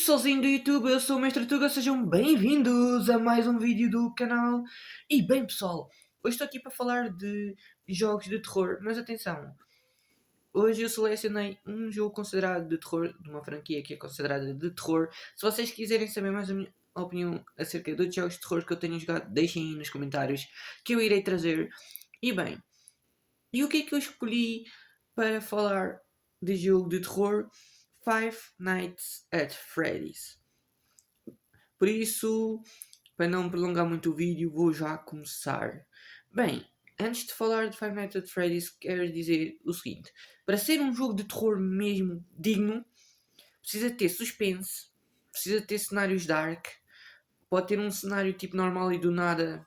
pessoalzinho do YouTube, eu sou o Mestre Tuga, sejam bem-vindos a mais um vídeo do canal. E bem pessoal, hoje estou aqui para falar de jogos de terror, mas atenção, hoje eu selecionei um jogo considerado de terror, de uma franquia que é considerada de terror. Se vocês quiserem saber mais a minha opinião acerca dos jogos de terror que eu tenho jogado, deixem aí nos comentários que eu irei trazer. E bem, e o que é que eu escolhi para falar de jogo de terror? Five Nights at Freddy's. Por isso, para não prolongar muito o vídeo, vou já começar. Bem, antes de falar de Five Nights at Freddy's, quero dizer o seguinte: para ser um jogo de terror mesmo digno, precisa ter suspense, precisa ter cenários dark, pode ter um cenário tipo normal e do nada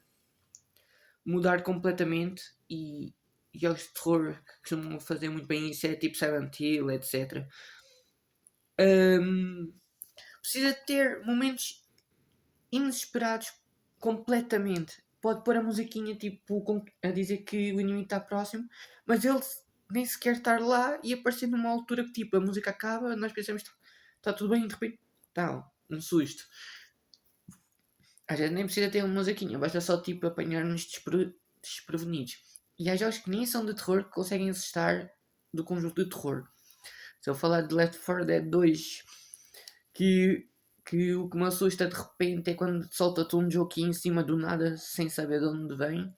mudar completamente. E jogos de terror que costumam fazer muito bem isso é tipo Silent Hill, etc. Precisa ter momentos inesperados completamente. Pode pôr a musiquinha tipo a dizer que o inimigo está próximo, mas ele nem sequer estar lá e aparecer numa altura que tipo a música acaba, nós pensamos está tudo bem e de repente tá um susto. Às vezes nem precisa ter uma musiquinha, basta só tipo apanhar-nos desprevenidos. E há jogos que nem são de terror que conseguem assustar do conjunto de terror. Se eu falar de Left 4 Dead 2, que o que me assusta de repente é quando solta-te um joguinho em cima do nada sem saber de onde vem.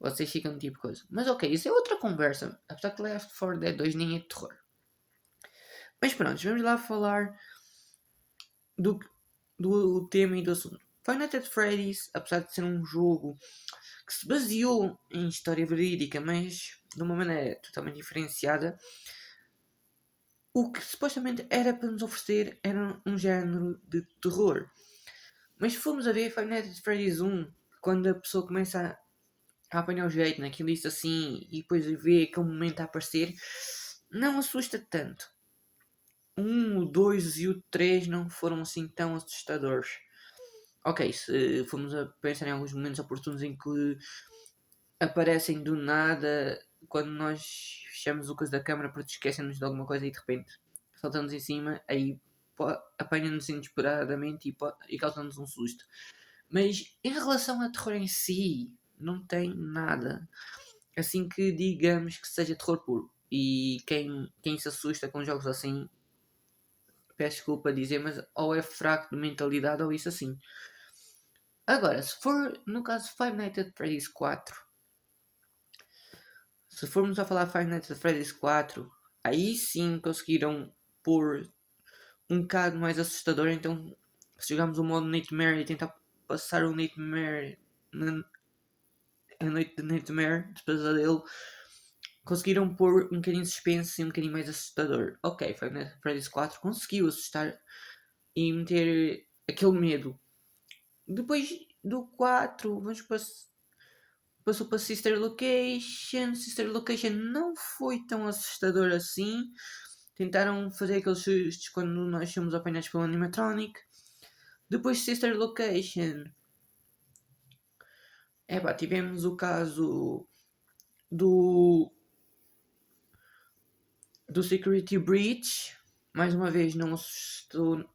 Vocês ficam tipo coisa. Mas ok, isso é outra conversa. Apesar que Left 4 Dead 2 nem é de terror. Mas pronto, vamos lá falar do, do tema e do assunto. Five Nights at Freddy's, apesar de ser um jogo que se baseou em história verídica, mas de uma maneira totalmente diferenciada, o que supostamente era para nos oferecer era um género de terror. Mas se formos a ver Five Nights at Freddy's 1, quando a pessoa começa a apanhar o jeito naquilo isso assim e depois vê aquele momento a aparecer, não assusta tanto. O 2 e o 3 não foram assim tão assustadores. Ok, se formos a pensar em alguns momentos oportunos em que aparecem do nada, quando nós fechamos o coisa da câmara porque esquecemos de alguma coisa e de repente saltamos em cima, aí apanha-nos inesperadamente e causa-nos um susto. Mas em relação a terror em si, não tem nada assim que digamos que seja terror puro. E quem se assusta com jogos assim, peço desculpa a dizer, mas ou é fraco de mentalidade ou isso assim. Agora, se for no caso Five Nights at Freddy's 4, se formos a falar Five Nights at Freddy's 4, aí sim conseguiram pôr um bocado mais assustador. Então, se jogamos o modo Nightmare e tentar passar o Nightmare a noite de Nightmare, de pesadelo, conseguiram pôr um bocadinho de suspense e um bocadinho mais assustador. Ok, Five Nights at Freddy's 4 conseguiu assustar e meter aquele medo. Depois do 4, passou para Sister Location. Sister Location não foi tão assustador assim. Tentaram fazer aqueles sustos quando nós fomos apanhados pelo animatronic. Depois de Sister Location, tivemos o caso do Security Breach. Mais uma vez não assustou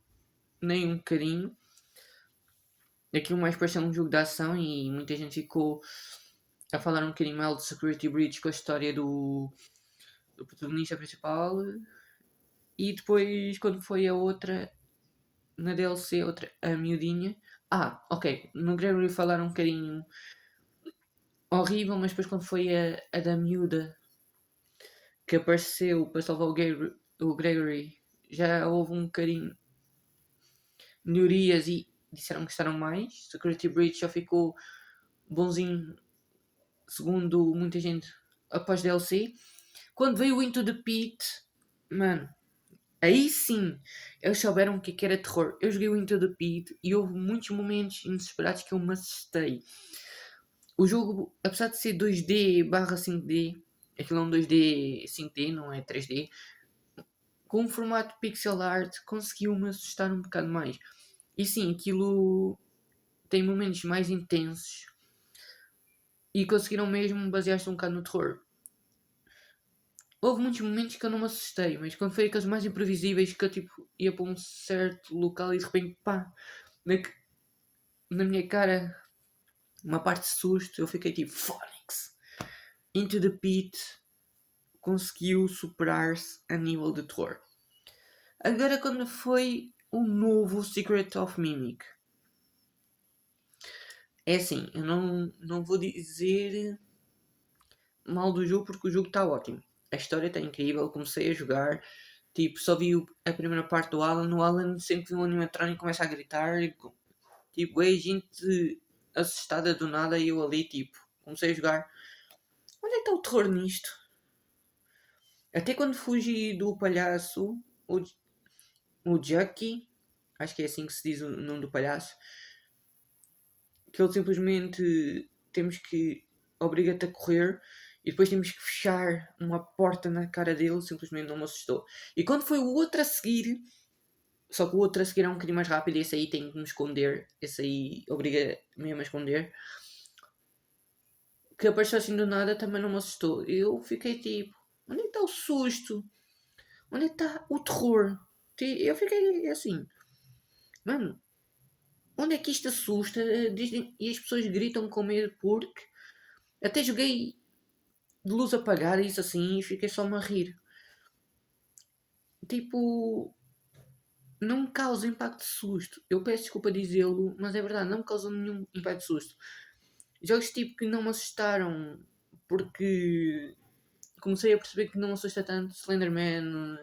nem um bocadinho. Aquilo mais pareceu um jogo de ação e muita gente ficou a falar um bocadinho mal de Security Breach com a história do protagonista principal. E depois, quando foi a outra, na DLC, a miudinha. Ok, no Gregory falaram um bocadinho horrível, mas depois quando foi a da miúda que apareceu para salvar o Gregory, já houve um bocadinho melhorias e disseram que gostaram mais. Security Breach já ficou bonzinho, segundo muita gente, após DLC. Quando veio o Into the Pit, mano, aí sim eles souberam o que era terror. Eu joguei o Into the Pit e houve muitos momentos inesperados que eu me assustei. O jogo, apesar de ser 2D barra 5D, aquilo é um 2D 5D, não é 3D, com um formato pixel art conseguiu-me assustar um bocado mais. E sim, aquilo tem momentos mais intensos e conseguiram mesmo basear-se um bocado no terror. Houve muitos momentos que eu não me assustei, mas quando foi aqueles mais imprevisíveis que eu tipo, ia para um certo local e de repente, pá, na, na minha cara, uma parte de susto, eu fiquei tipo, Phonics, Into the Pit conseguiu superar-se a nível de terror. Agora, quando foi o novo Secret of Mimic, é assim, eu não vou dizer mal do jogo porque o jogo está ótimo. A história está incrível, comecei a jogar, tipo, só vi a primeira parte do Alan. No Alan sempre que um animatrônico começa a gritar, e, tipo, é gente assustada do nada e eu ali, tipo, comecei a jogar. Onde é que está o terror nisto? Até quando fugi do palhaço, o Chucky, acho que é assim que se diz o nome do palhaço, que ele simplesmente temos que obriga-te a correr e depois temos que fechar uma porta na cara dele, simplesmente não me assustou. E quando foi o outro a seguir, só que o outro a seguir é um bocadinho mais rápido, esse aí tem que me esconder, esse aí obriga mesmo a esconder, que apareceu assim do nada também não me assustou. Eu fiquei tipo, onde é que está o susto? Onde é que está o terror? Eu fiquei assim, mano, onde é que isto assusta? E as pessoas gritam com medo porque até joguei de luz apagada e isso assim e fiquei só-me a rir. Tipo, não me causa impacto de susto. Eu peço desculpa dizê-lo, mas é verdade, não me causa nenhum impacto de susto. Jogos tipo que não me assustaram porque comecei a perceber que não me assusta tanto Slenderman,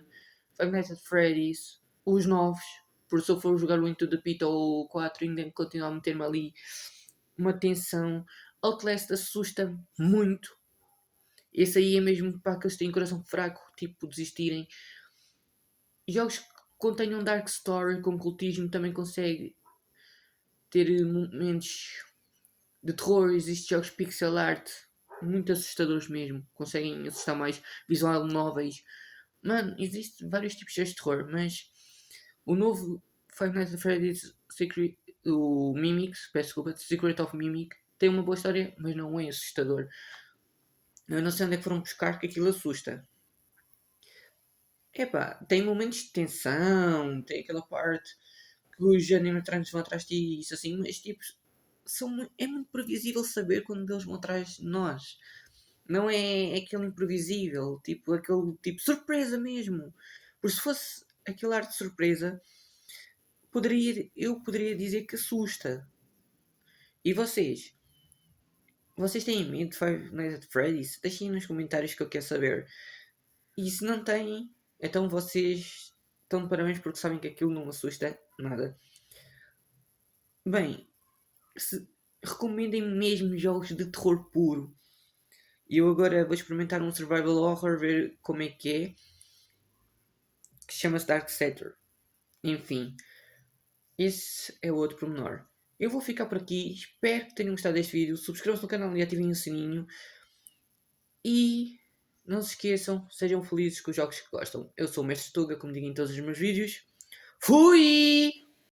Five Nights at Freddy's, os novos. Por se eu for jogar o Into the Pit ou o 4 ainda continuar a meter-me ali uma tensão. Outlast assusta muito. Esse aí é mesmo para aqueles que têm coração fraco, tipo, desistirem. Jogos que contenham Dark Story com cultismo também consegue ter momentos de terror. Existem jogos pixel art muito assustadores mesmo. Conseguem assustar mais, visual novels. Mano, existem vários tipos de terror, mas o novo Five Nights at Freddy's Secret, o Mimics, peço desculpa, Secret of Mimic, tem uma boa história, mas não é assustador. Eu não sei onde é que foram buscar que aquilo assusta. Epá, tem momentos de tensão, tem aquela parte que os animatrônicos vão atrás de ti e isso assim, mas tipo, é muito previsível saber quando eles vão atrás de nós. Não é aquele imprevisível, tipo, aquele tipo surpresa mesmo. Por se fosse aquele ar de surpresa, eu poderia dizer que assusta. E vocês? Vocês têm medo de Five Nights at Freddy's? Deixem nos comentários que eu quero saber. E se não têm, então vocês estão de parabéns porque sabem que aquilo não assusta nada. Bem, recomendem mesmo jogos de terror puro. E eu agora vou experimentar um survival horror, ver como é, que chama-se Dark Sector. Enfim, esse é o outro pormenor. Eu vou ficar por aqui, espero que tenham gostado deste vídeo, subscrevam-se no canal e ativem o sininho. E não se esqueçam, sejam felizes com os jogos que gostam. Eu sou o Mestre Tuga, como digo em todos os meus vídeos. Fui!